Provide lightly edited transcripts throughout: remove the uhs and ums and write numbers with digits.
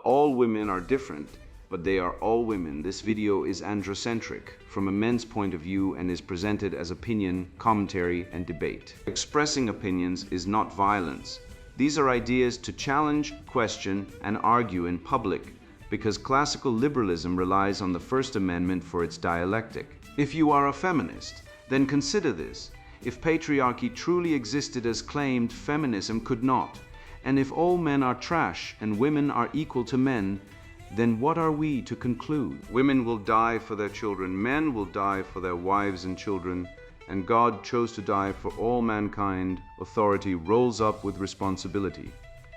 all women are different, but they are all women. This video is androcentric from a men's point of view and is presented as opinion, commentary, and debate. Expressing opinions is not violence. These are ideas to challenge, question, and argue in public, because classical liberalism relies on the First Amendment for its dialectic. If you are a feminist, then consider this. If patriarchy truly existed as claimed, feminism could not. And if all men are trash and women are equal to men, then what are we to conclude? Women will die for their children, men will die for their wives and children, and God chose to die for all mankind. Authority rolls up with responsibility.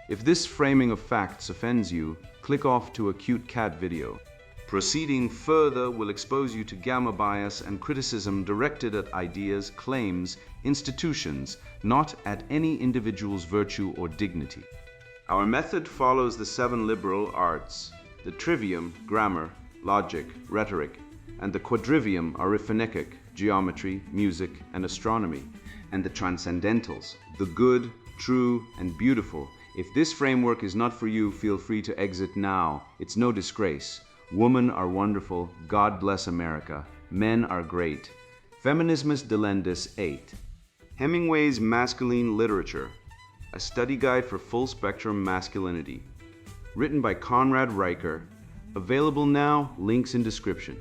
If this framing of facts offends you, click off to a cute cat video. Proceeding further will expose you to gamma bias and criticism directed at ideas, claims, institutions, not at any individual's virtue or dignity. Our method follows the 7 liberal arts: the trivium, grammar, logic, rhetoric, and the quadrivium, arithmetic, geometry, music, and astronomy, and the transcendentals, the good, true, and beautiful. If this framework is not for you, feel free to exit now. It's no disgrace. Women are wonderful. God bless America. Men are great. Feminismus Delendis 8. Hemingway's Masculine Literature, a study guide for full-spectrum masculinity. Written by Conrad Riker. Available now, links in description.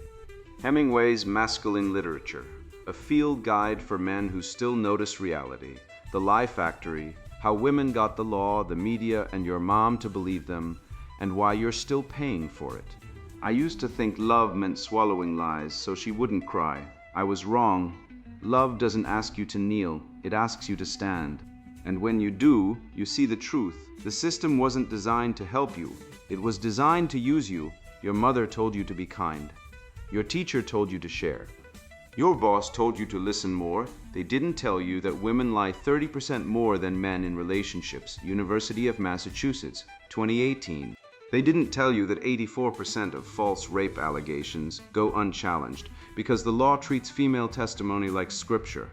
Hemingway's Masculine Literature, a field guide for men who still notice reality, the lie factory, how women got the law, the media, and your mom to believe them, and why you're still paying for it. I used to think love meant swallowing lies so she wouldn't cry. I was wrong. Love doesn't ask you to kneel, it asks you to stand. And when you do, you see the truth. The system wasn't designed to help you. It was designed to use you. Your mother told you to be kind. Your teacher told you to share. Your boss told you to listen more. They didn't tell you that women lie 30% more than men in relationships. University of Massachusetts, 2018. They didn't tell you that 84% of false rape allegations go unchallenged because the law treats female testimony like scripture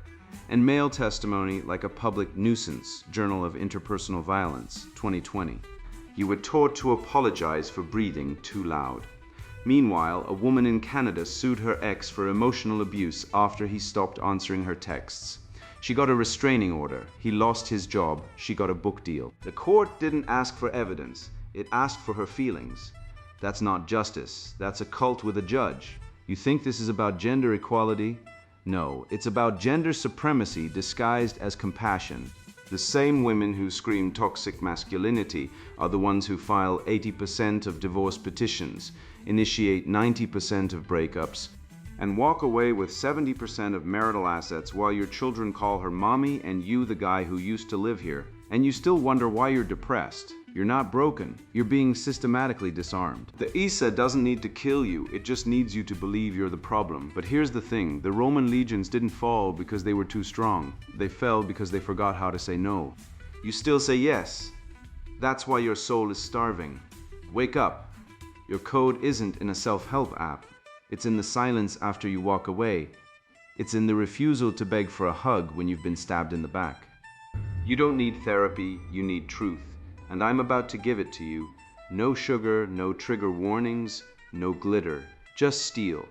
and male testimony like a public nuisance. Journal of Interpersonal Violence, 2020. You were taught to apologize for breathing too loud. Meanwhile, a woman in Canada sued her ex for emotional abuse after he stopped answering her texts. She got a restraining order. He lost his job. She got a book deal. The court didn't ask for evidence. It asked for her feelings. That's not justice. That's a cult with a judge. You think this is about gender equality? No, it's about gender supremacy disguised as compassion. The same women who scream toxic masculinity are the ones who file 80% of divorce petitions, initiate 90% of breakups, and walk away with 70% of marital assets while your children call her mommy and you the guy who used to live here. And you still wonder why you're depressed. You're not broken. You're being systematically disarmed. The Isa doesn't need to kill you. It just needs you to believe you're the problem. But here's the thing. The Roman legions didn't fall because they were too strong. They fell because they forgot how to say no. You still say yes. That's why your soul is starving. Wake up. Your code isn't in a self-help app. It's in the silence after you walk away. It's in the refusal to beg for a hug when you've been stabbed in the back. You don't need therapy, you need truth. And I'm about to give it to you. No sugar, no trigger warnings, no glitter, just steel.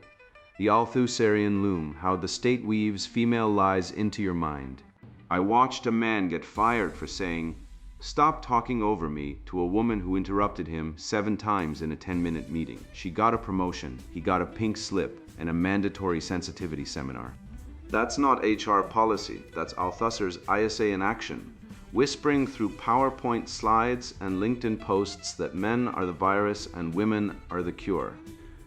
The Althusserian loom, how the state weaves female lies into your mind. I watched a man get fired for saying, "Stop talking over me," to a woman who interrupted him 7 times in a 10-minute meeting. She got a promotion, he got a pink slip, and a mandatory sensitivity seminar. That's not HR policy, that's Althusser's ISA in action. Whispering through PowerPoint slides and LinkedIn posts that men are the virus and women are the cure.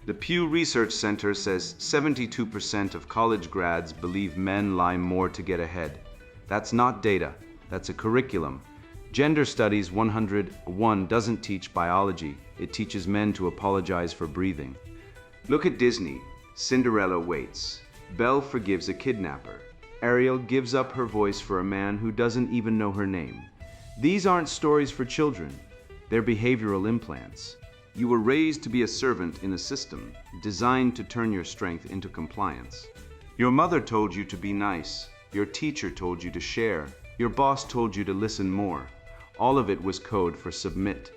The Pew Research Center says 72% of college grads believe men lie more to get ahead. That's not data, that's a curriculum. Gender Studies 101 doesn't teach biology, it teaches men to apologize for breathing. Look at Disney. Cinderella waits. Belle forgives a kidnapper. Ariel gives up her voice for a man who doesn't even know her name. These aren't stories for children. They're behavioral implants. You were raised to be a servant in a system designed to turn your strength into compliance. Your mother told you to be nice. Your teacher told you to share. Your boss told you to listen more. All of it was code for submit.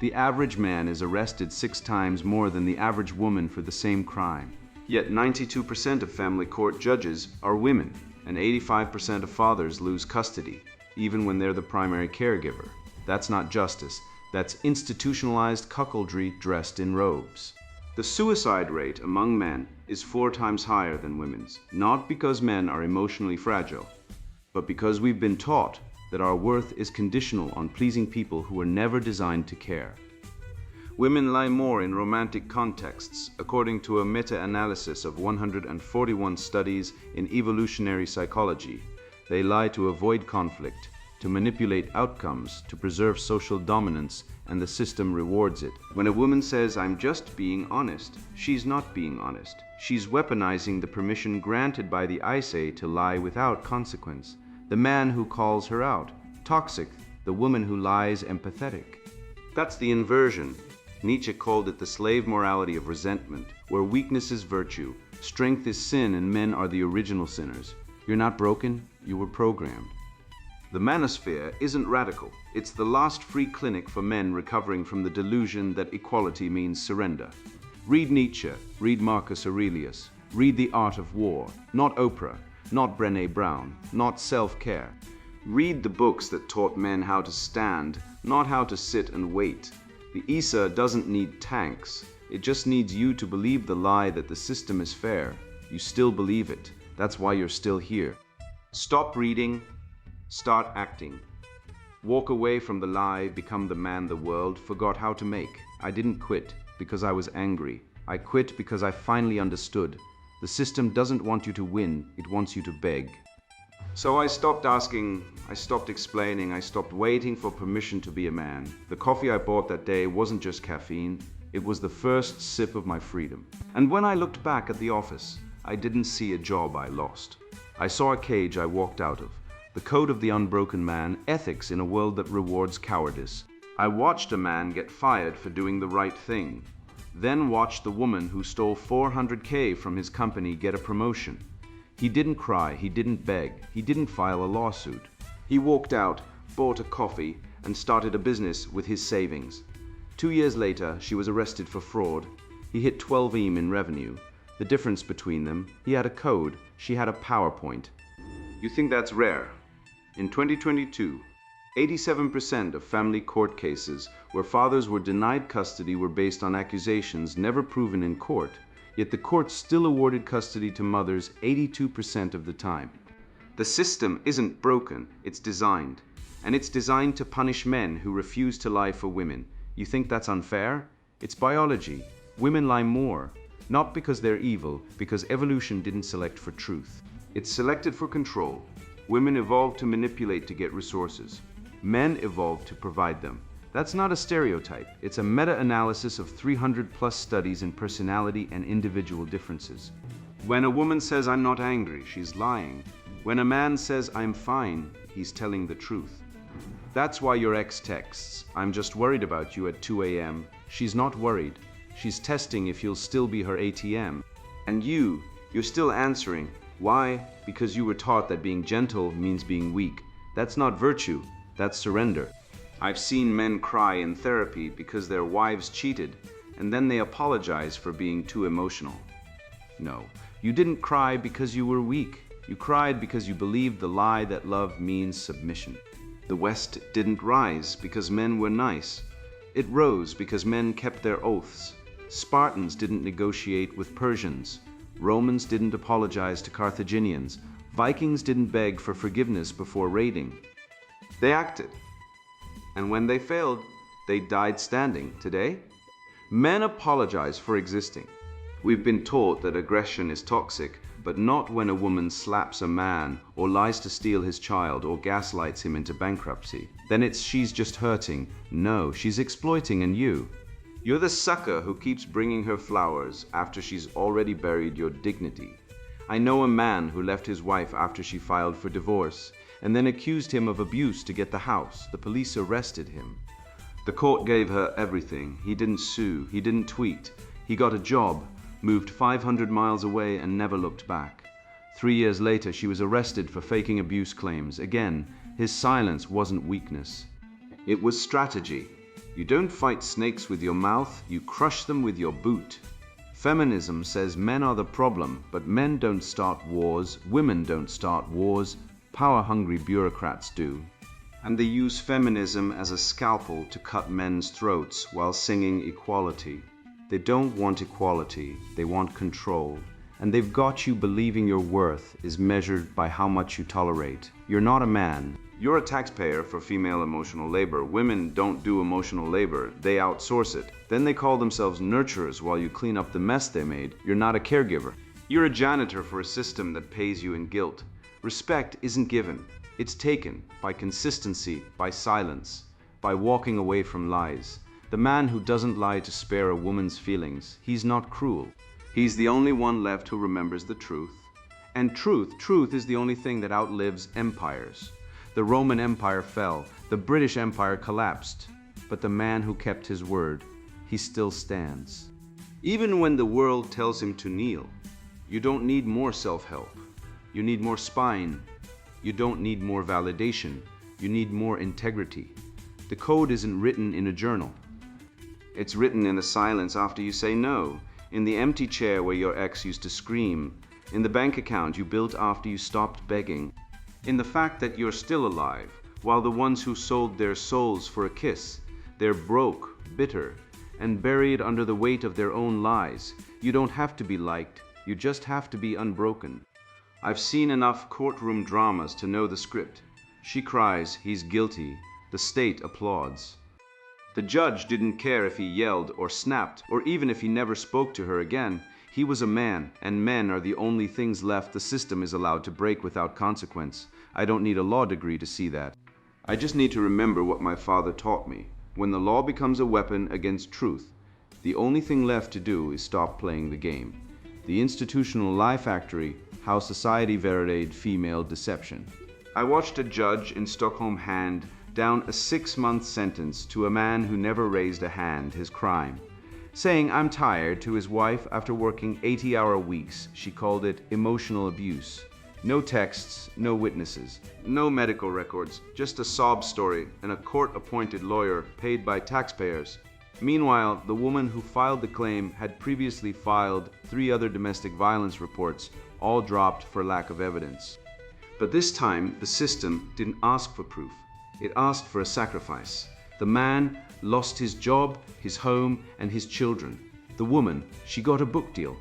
The average man is arrested 6 times more than the average woman for the same crime. Yet 92% of family court judges are women, and 85% of fathers lose custody, even when they're the primary caregiver. That's not justice. That's institutionalized cuckoldry dressed in robes. The suicide rate among men is 4 times higher than women's, not because men are emotionally fragile, but because we've been taught that our worth is conditional on pleasing people who were never designed to care. Women lie more in romantic contexts, according to a meta-analysis of 141 studies in evolutionary psychology. They lie to avoid conflict, to manipulate outcomes, to preserve social dominance, and the system rewards it. When a woman says, "I'm just being honest," she's not being honest. She's weaponizing the permission granted by the I say to lie without consequence. The man who calls her out, toxic; the woman who lies, empathetic. That's the inversion. Nietzsche called it the slave morality of resentment, where weakness is virtue, strength is sin, and men are the original sinners. You're not broken, you were programmed. The manosphere isn't radical. It's the last free clinic for men recovering from the delusion that equality means surrender. Read Nietzsche, read Marcus Aurelius, read The Art of War, not Oprah, not Brené Brown, not self-care. Read the books that taught men how to stand, not how to sit and wait. The ISA doesn't need tanks. It just needs you to believe the lie that the system is fair. You still believe it. That's why you're still here. Stop reading. Start acting. Walk away from the lie, become the man the world forgot how to make. I didn't quit because I was angry. I quit because I finally understood. The system doesn't want you to win, it wants you to beg. So I stopped asking, I stopped explaining, I stopped waiting for permission to be a man. The coffee I bought that day wasn't just caffeine, it was the first sip of my freedom. And when I looked back at the office, I didn't see a job I lost. I saw a cage I walked out of. The code of the unbroken man, ethics in a world that rewards cowardice. I watched a man get fired for doing the right thing, then watched the woman who stole $400K from his company get a promotion. He didn't cry, he didn't beg, he didn't file a lawsuit. He walked out, bought a coffee, and started a business with his savings. 2 years later, she was arrested for fraud. He hit 12 EM in revenue. The difference between them, he had a code, she had a PowerPoint. You think that's rare? In 2022, 87% of family court cases where fathers were denied custody were based on accusations never proven in court, yet the court still awarded custody to mothers 82% of the time. The system isn't broken, it's designed. And it's designed to punish men who refuse to lie for women. You think that's unfair? It's biology. Women lie more, not because they're evil, because evolution didn't select for truth. It's selected for control. Women evolved to manipulate to get resources. Men evolved to provide them. That's not a stereotype. It's a meta-analysis of 300+ studies in personality and individual differences. When a woman says, "I'm not angry," she's lying. When a man says, "I'm fine," he's telling the truth. That's why your ex texts, "I'm just worried about you" at 2 a.m. She's not worried. She's testing if you'll still be her ATM. And you're still answering. Why? Because you were taught that being gentle means being weak. That's not virtue, that's surrender. I've seen men cry in therapy because their wives cheated, and then they apologize for being too emotional. No, you didn't cry because you were weak. You cried because you believed the lie that love means submission. The West didn't rise because men were nice. It rose because men kept their oaths. Spartans didn't negotiate with Persians. Romans didn't apologize to Carthaginians. Vikings didn't beg for forgiveness before raiding. They acted. And when they failed, they died standing. Today, men apologize for existing. We've been taught that aggression is toxic, but not when a woman slaps a man, or lies to steal his child, or gaslights him into bankruptcy. Then it's she's just hurting. No, she's exploiting, and you're the sucker who keeps bringing her flowers after she's already buried your dignity. I know a man who left his wife after she filed for divorce, and then accused him of abuse to get the house. The police arrested him. The court gave her everything. He didn't sue, he didn't tweet. He got a job, moved 500 miles away, and never looked back. 3 years later, she was arrested for faking abuse claims. Again, his silence wasn't weakness. It was strategy. You don't fight snakes with your mouth, you crush them with your boot. Feminism says men are the problem, but men don't start wars, women don't start wars, power-hungry bureaucrats do. And they use feminism as a scalpel to cut men's throats while singing equality. They don't want equality, they want control. And they've got you believing your worth is measured by how much you tolerate. You're not a man. You're a taxpayer for female emotional labor. Women don't do emotional labor, they outsource it. Then they call themselves nurturers while you clean up the mess they made. You're not a caregiver. You're a janitor for a system that pays you in guilt. Respect isn't given. It's taken by consistency, by silence, by walking away from lies. The man who doesn't lie to spare a woman's feelings, he's not cruel. He's the only one left who remembers the truth. And truth is the only thing that outlives empires. The Roman Empire fell, the British Empire collapsed, but the man who kept his word, he still stands. Even when the world tells him to kneel, you don't need more self-help. You need more spine. You don't need more validation. You need more integrity. The code isn't written in a journal. It's written in the silence after you say no, in the empty chair where your ex used to scream, in the bank account you built after you stopped begging, in the fact that you're still alive, while the ones who sold their souls for a kiss, they're broke, bitter, and buried under the weight of their own lies. You don't have to be liked, you just have to be unbroken. I've seen enough courtroom dramas to know the script. She cries, he's guilty, the state applauds. The judge didn't care if he yelled or snapped, or even if he never spoke to her again. He was a man, and men are the only things left the system is allowed to break without consequence. I don't need a law degree to see that. I just need to remember what my father taught me. When the law becomes a weapon against truth, the only thing left to do is stop playing the game. The institutional lie factory, how society varied female deception. I watched a judge in Stockholm hand down a 6-month sentence to a man who never raised a hand, his crime. Saying I'm tired to his wife after working 80-hour weeks, she called it emotional abuse. No texts, no witnesses, no medical records, just a sob story and a court-appointed lawyer paid by taxpayers. Meanwhile, the woman who filed the claim had previously filed 3 other domestic violence reports, all dropped for lack of evidence. But this time, the system didn't ask for proof. It asked for a sacrifice. The man lost his job, his home, and his children. The woman, she got a book deal.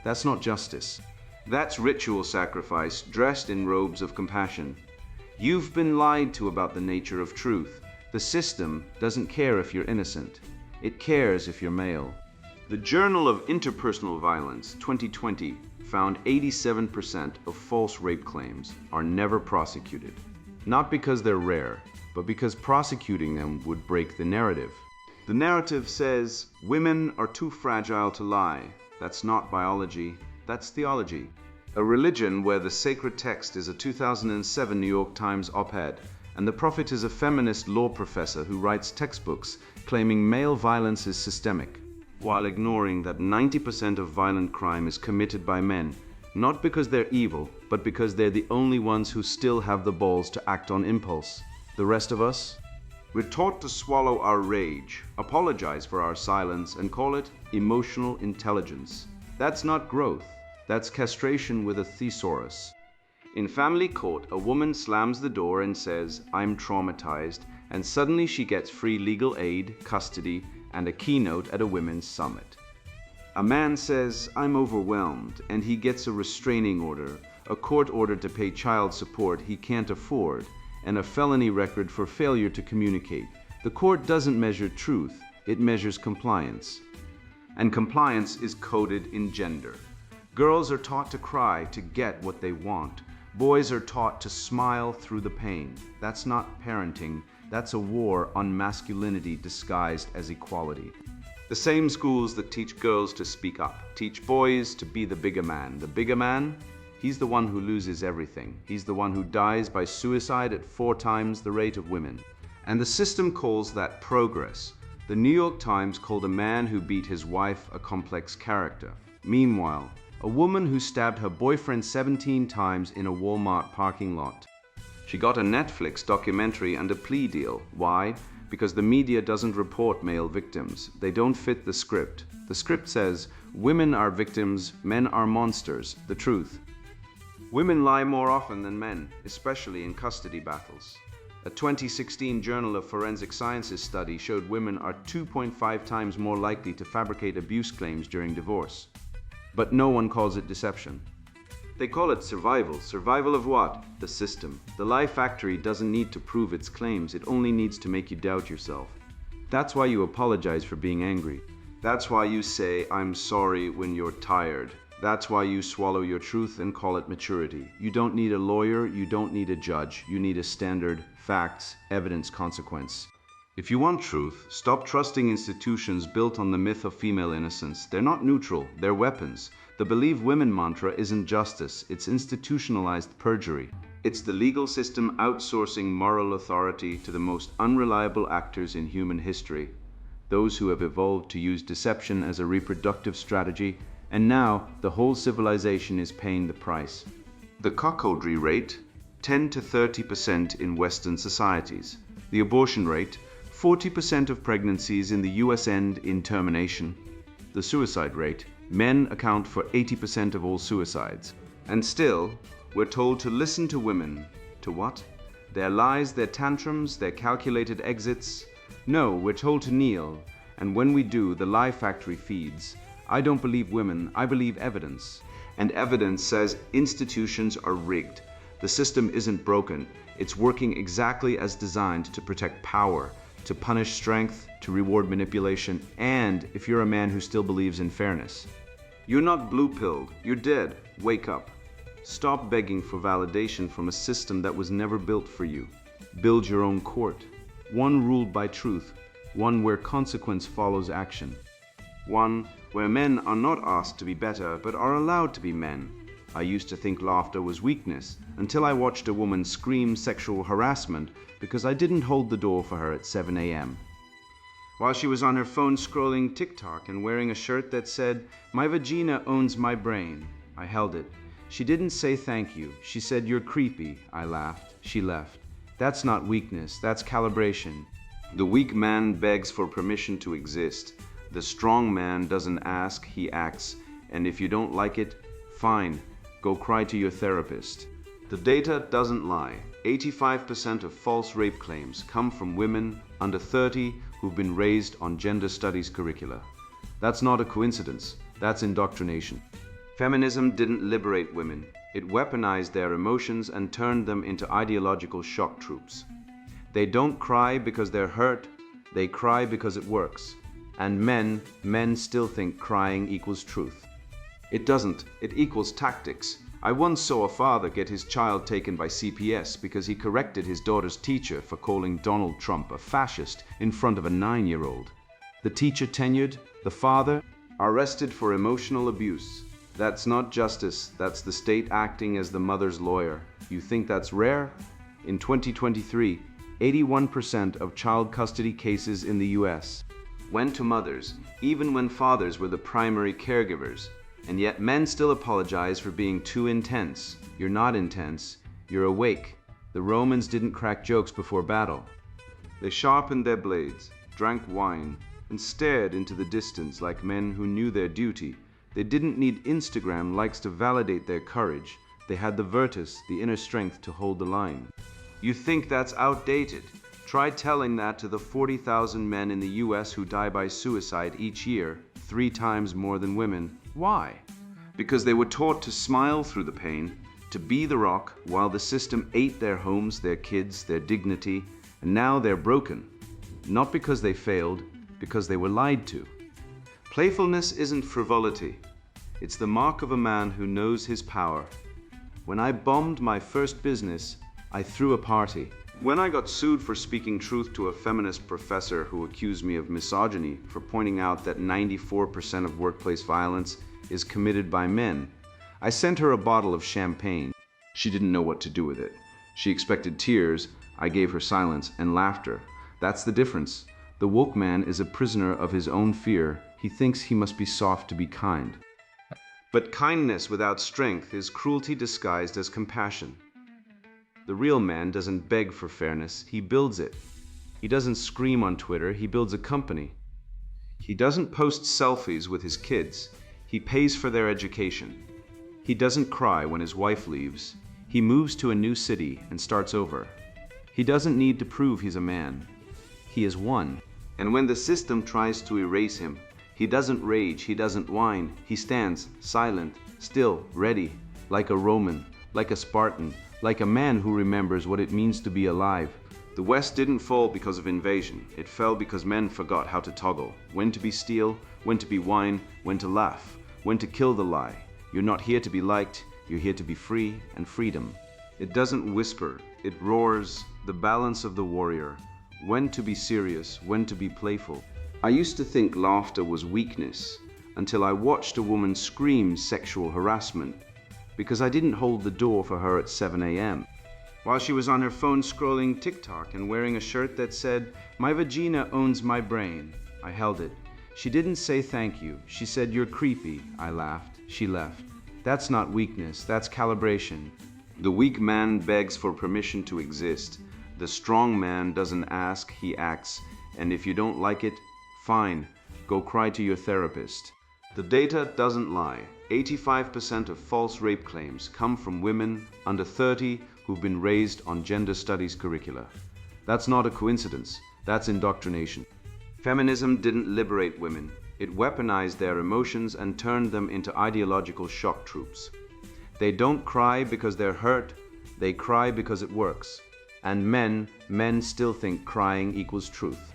That's not justice. That's ritual sacrifice dressed in robes of compassion. You've been lied to about the nature of truth. The system doesn't care if you're innocent. It cares if you're male. The Journal of Interpersonal Violence, 2020, found 87% of false rape claims are never prosecuted. Not because they're rare, but because prosecuting them would break the narrative. The narrative says women are too fragile to lie. That's not biology, that's theology. A religion where the sacred text is a 2007 New York Times op-ed, and the prophet is a feminist law professor who writes textbooks claiming male violence is systemic, while ignoring that 90% of violent crime is committed by men, not because they're evil, but because they're the only ones who still have the balls to act on impulse. The rest of us? We're taught to swallow our rage, apologize for our silence, and call it emotional intelligence. That's not growth. That's castration with a thesaurus. In family court, a woman slams the door and says, "I'm traumatized," and suddenly she gets free legal aid, custody, and a keynote at a women's summit. A man says, "I'm overwhelmed," and he gets a restraining order, a court order to pay child support he can't afford, and a felony record for failure to communicate. The court doesn't measure truth, it measures compliance. And compliance is coded in gender. Girls are taught to cry to get what they want. Boys are taught to smile through the pain. That's not parenting, that's a war on masculinity disguised as equality. The same schools that teach girls to speak up, teach boys to be the bigger man. The bigger man? He's the one who loses everything. He's the one who dies by suicide at 4 times the rate of women. And the system calls that progress. The New York Times called a man who beat his wife a complex character. Meanwhile, a woman who stabbed her boyfriend 17 times in a Walmart parking lot. She got a Netflix documentary and a plea deal. Why? Because the media doesn't report male victims. They don't fit the script. The script says, women are victims, men are monsters. The truth. Women lie more often than men, especially in custody battles. A 2016 Journal of Forensic Sciences study showed women are 2.5 times more likely to fabricate abuse claims during divorce. But no one calls it deception. They call it survival. Survival of what? The system. The lie factory doesn't need to prove its claims, it only needs to make you doubt yourself. That's why you apologize for being angry. That's why you say, I'm sorry when you're tired. That's why you swallow your truth and call it maturity. You don't need a lawyer, you don't need a judge. You need a standard, facts, evidence, consequence. If you want truth, stop trusting institutions built on the myth of female innocence. They're not neutral, they're weapons. The Believe Women mantra isn't justice, it's institutionalized perjury. It's the legal system outsourcing moral authority to the most unreliable actors in human history. Those who have evolved to use deception as a reproductive strategy, and now the whole civilization is paying the price. The cuckoldry rate, 10 to 30% in Western societies. The abortion rate, 40% of pregnancies in the US end in termination. The suicide rate, men account for 80% of all suicides. And still, we're told to listen to women. To what? Their lies, their tantrums, their calculated exits? No, we're told to kneel. And when we do, the lie factory feeds. I don't believe women, I believe evidence. And evidence says institutions are rigged. The system isn't broken. It's working exactly as designed to protect power, to punish strength, to reward manipulation, and if you're a man who still believes in fairness. You're not blue-pilled, you're dead. Wake up. Stop begging for validation from a system that was never built for you. Build your own court. One ruled by truth, one where consequence follows action. One where men are not asked to be better, but are allowed to be men. I used to think laughter was weakness, until I watched a woman scream sexual harassment because I didn't hold the door for her at 7 a.m. While she was on her phone scrolling TikTok and wearing a shirt that said, "My vagina owns my brain." I held it. She didn't say thank you. She said, "You're creepy." I laughed. She left. That's not weakness, that's calibration. The weak man begs for permission to exist. The strong man doesn't ask, he acts. And if you don't like it, fine, go cry to your therapist. The data doesn't lie. 85% of false rape claims come from women under 30 who've been raised on gender studies curricula. That's not a coincidence, that's indoctrination. Feminism didn't liberate women. It weaponized their emotions and turned them into ideological shock troops. They don't cry because they're hurt, they cry because it works. And men still think crying equals truth. It doesn't, it equals tactics. I once saw a father get his child taken by CPS because he corrected his daughter's teacher for calling Donald Trump a fascist in front of a 9-year-old. The teacher tenured, the father arrested for emotional abuse. That's not justice, that's the state acting as the mother's lawyer. You think that's rare? In 2023, 81% of child custody cases in the US went to mothers, even when fathers were the primary caregivers. And yet men still apologize for being too intense. You're not intense, you're awake. The Romans didn't crack jokes before battle. They sharpened their blades, drank wine, and stared into the distance like men who knew their duty. They didn't need Instagram likes to validate their courage. They had the virtus, the inner strength to hold the line. You think that's outdated? Try telling that to the 40,000 men in the US who die by suicide each year, 3 times more than women. Why? Because they were taught to smile through the pain, to be the rock, while the system ate their homes, their kids, their dignity, and now they're broken. Not because they failed, because they were lied to. Playfulness isn't frivolity. It's the mark of a man who knows his power. When I bombed my first business, I threw a party. When I got sued for speaking truth to a feminist professor who accused me of misogyny for pointing out that 94% of workplace violence is committed by men, I sent her a bottle of champagne. She didn't know what to do with it. She expected tears. I gave her silence and laughter. That's the difference. The woke man is a prisoner of his own fear. He thinks he must be soft to be kind. But kindness without strength is cruelty disguised as compassion. The real man doesn't beg for fairness, he builds it. He doesn't scream on Twitter, he builds a company. He doesn't post selfies with his kids, he pays for their education. He doesn't cry when his wife leaves, he moves to a new city and starts over. He doesn't need to prove he's a man, he is one. And when the system tries to erase him, he doesn't rage, he doesn't whine, he stands silent, still, ready, like a Roman, like a Spartan, like a man who remembers what it means to be alive. The West didn't fall because of invasion. It fell because men forgot how to toggle. When to be steel, when to be wine, when to laugh, when to kill the lie. You're not here to be liked, you're here to be free and freedom. It doesn't whisper, it roars, the balance of the warrior. When to be serious, when to be playful. I used to think laughter was weakness until I watched a woman scream sexual harassment because I didn't hold the door for her at 7 a.m. while she was on her phone scrolling TikTok and wearing a shirt that said, "My vagina owns my brain." I held it. She didn't say thank you. She said, "You're creepy." I laughed. She left. That's not weakness, that's calibration. The weak man begs for permission to exist. The strong man doesn't ask, he acts. And if you don't like it, fine, go cry to your therapist. The data doesn't lie. 85% of false rape claims come from women under 30 who've been raised on gender studies curricula. That's not a coincidence, that's indoctrination. Feminism didn't liberate women. It weaponized their emotions and turned them into ideological shock troops. They don't cry because they're hurt, they cry because it works. And men still think crying equals truth.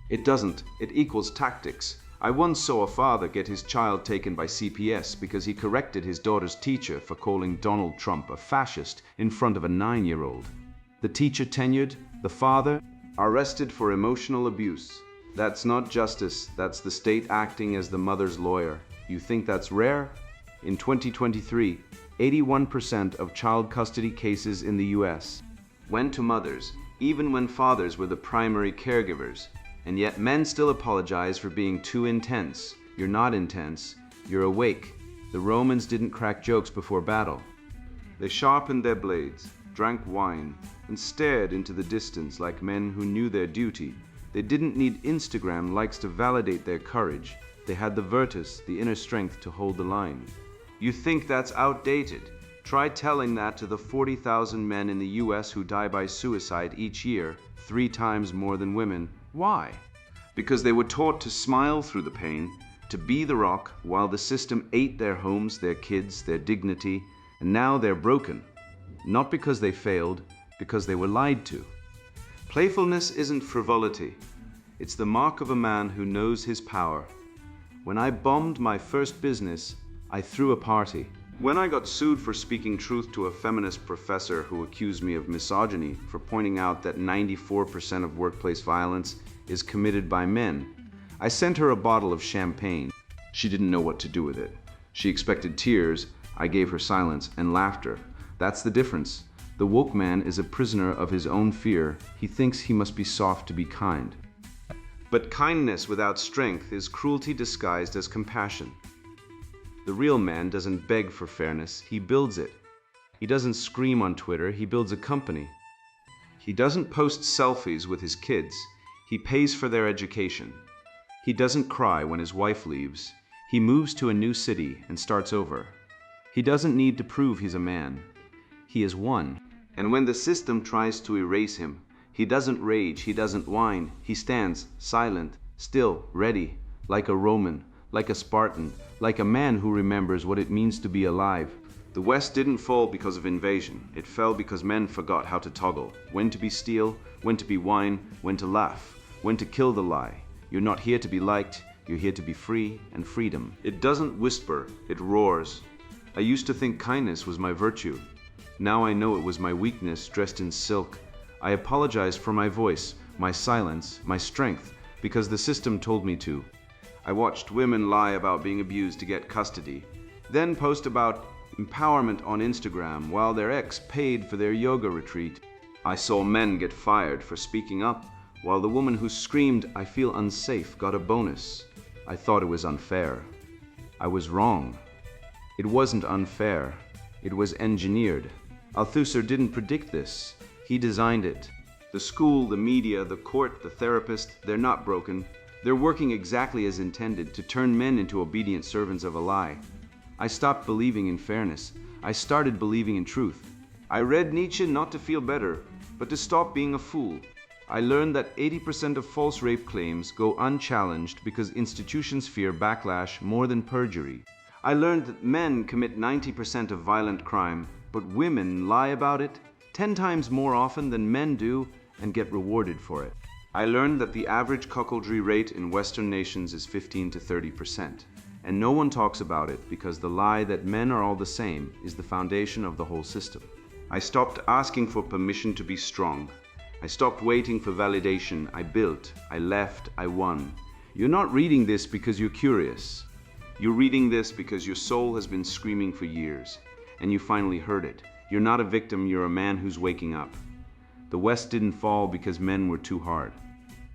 It doesn't, it equals tactics. I once saw a father get his child taken by CPS because he corrected his daughter's teacher for calling Donald Trump a fascist in front of a 9-year-old. The teacher tenured, the father arrested for emotional abuse. That's not justice, that's the state acting as the mother's lawyer. You think that's rare? In 2023, 81% of child custody cases in the US went to mothers, even when fathers were the primary caregivers. And yet men still apologize for being too intense. You're not intense, you're awake. The Romans didn't crack jokes before battle. They sharpened their blades, drank wine, and stared into the distance like men who knew their duty. They didn't need Instagram likes to validate their courage. They had the virtus, the inner strength to hold the line. You think that's outdated? Try telling that to the 40,000 men in the US who die by suicide each year, 3 times more than women. Why? Because they were taught to smile through the pain, to be the rock, while the system ate their homes, their kids, their dignity, and now they're broken. Not because they failed, because they were lied to. Playfulness isn't frivolity. It's the mark of a man who knows his power. When I bombed my first business, I threw a party. When I got sued for speaking truth to a feminist professor who accused me of misogyny for pointing out that 94% of workplace violence is committed by men, I sent her a bottle of champagne. She didn't know what to do with it. She expected tears. I gave her silence and laughter. That's the difference. The woke man is a prisoner of his own fear. He thinks he must be soft to be kind. But kindness without strength is cruelty disguised as compassion. The real man doesn't beg for fairness, he builds it. He doesn't scream on Twitter, he builds a company. He doesn't post selfies with his kids, he pays for their education. He doesn't cry when his wife leaves, he moves to a new city and starts over. He doesn't need to prove he's a man, he is one. And when the system tries to erase him, he doesn't rage, he doesn't whine, he stands silent, still, ready, like a Roman, like a Spartan, like a man who remembers what it means to be alive. The West didn't fall because of invasion. It fell because men forgot how to toggle. When to be steel, when to be wine, when to laugh, when to kill the lie. You're not here to be liked, you're here to be free and freedom. It doesn't whisper, it roars. I used to think kindness was my virtue. Now I know it was my weakness dressed in silk. I apologize for my voice, my silence, my strength, because the system told me to. I watched women lie about being abused to get custody, then post about empowerment on Instagram while their ex paid for their yoga retreat. I saw men get fired for speaking up, while the woman who screamed, "I feel unsafe," got a bonus. I thought it was unfair. I was wrong. It wasn't unfair. It was engineered. Althusser didn't predict this. He designed it. The school, the media, the court, the therapist, they're not broken. They're working exactly as intended to turn men into obedient servants of a lie. I stopped believing in fairness. I started believing in truth. I read Nietzsche not to feel better, but to stop being a fool. I learned that 80% of false rape claims go unchallenged because institutions fear backlash more than perjury. I learned that men commit 90% of violent crime, but women lie about it 10 times more often than men do and get rewarded for it. I learned that the average cuckoldry rate in Western nations is 15 to 30%, and no one talks about it because the lie that men are all the same is the foundation of the whole system. I stopped asking for permission to be strong. I stopped waiting for validation. I built, I left, I won. You're not reading this because you're curious. You're reading this because your soul has been screaming for years, and you finally heard it. You're not a victim, you're a man who's waking up. The West didn't fall because men were too hard.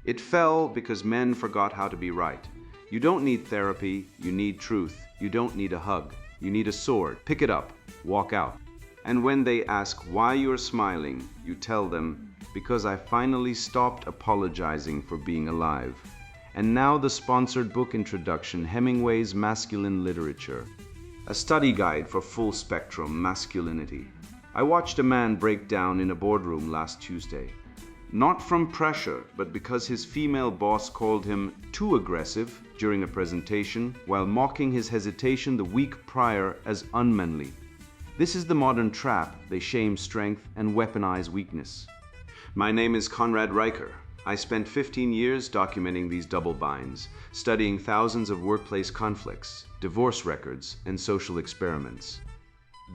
It fell because men forgot how to be right. You don't need therapy, you need truth. You don't need a hug, you need a sword. Pick it up, walk out. And when they ask why you're smiling, you tell them, because I finally stopped apologizing for being alive. And now the sponsored book introduction, Hemingway's Masculine Literature, a study guide for full-spectrum masculinity. I watched a man break down in a boardroom last Tuesday. Not from pressure, but because his female boss called him too aggressive during a presentation while mocking his hesitation the week prior as unmanly. This is the modern trap. They shame strength and weaponize weakness. My name is Conrad Riker. I spent 15 years documenting these double binds, studying thousands of workplace conflicts, divorce records, and social experiments.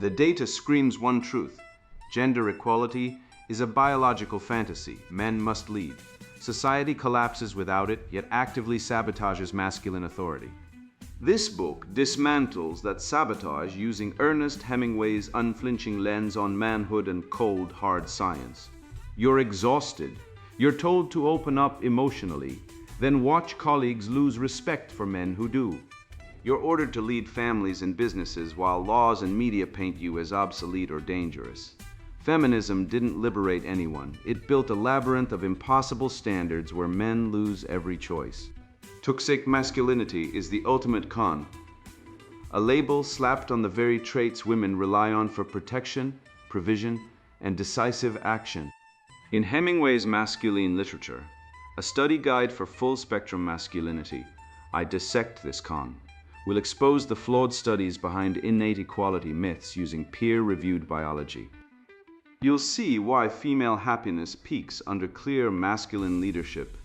The data screams one truth. Gender equality is a biological fantasy. Men must lead. Society collapses without it, yet actively sabotages masculine authority. This book dismantles that sabotage using Ernest Hemingway's unflinching lens on manhood and cold, hard science. You're exhausted. You're told to open up emotionally, then watch colleagues lose respect for men who do. You're ordered to lead families and businesses while laws and media paint you as obsolete or dangerous. Feminism didn't liberate anyone. It built a labyrinth of impossible standards where men lose every choice. Toxic masculinity is the ultimate con. A label slapped on the very traits women rely on for protection, provision, and decisive action. In Hemingway's Masculine Literature, a study guide for full-spectrum masculinity, I dissect this con. We'll expose the flawed studies behind innate equality myths using peer-reviewed biology. You'll see why female happiness peaks under clear masculine leadership,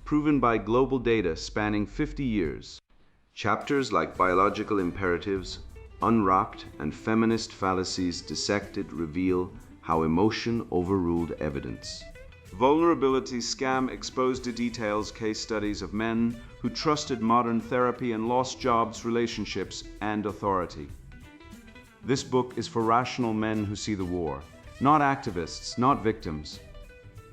proven by global data spanning 50 years. Chapters like biological imperatives, unwrapped, and feminist fallacies dissected reveal how emotion overruled evidence. Vulnerability Scam exposed to details case studies of men who trusted modern therapy and lost jobs, relationships, and authority. This book is for rational men who see the war, not activists, not victims.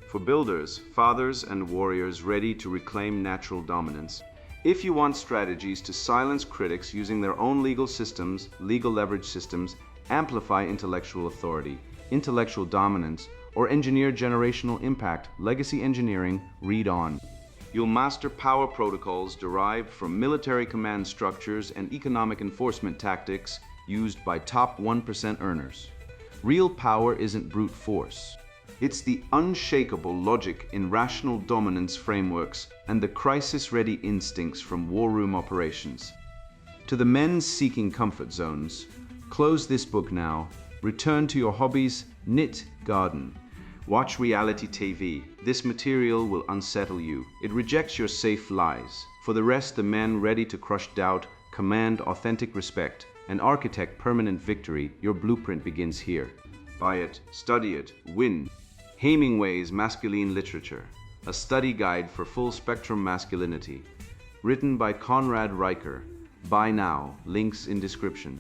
For builders, fathers, and warriors ready to reclaim natural dominance. If you want strategies to silence critics using their own legal systems, legal leverage systems, amplify intellectual authority, intellectual dominance, or engineer generational impact, legacy engineering, read on. You'll master power protocols derived from military command structures and economic enforcement tactics used by top 1% earners. Real power isn't brute force. It's the unshakable logic in rational dominance frameworks and the crisis-ready instincts from war room operations. To the men seeking comfort zones, close this book now. Return to your hobbies, knit, garden. Watch reality TV. This material will unsettle you. It rejects your safe lies. For the rest, the men ready to crush doubt, command authentic respect, and architect permanent victory, your blueprint begins here. Buy it, study it, win. Hemingway's Masculine Literature, a study guide for full-spectrum masculinity. Written by Conrad Riker. Buy now, links in description.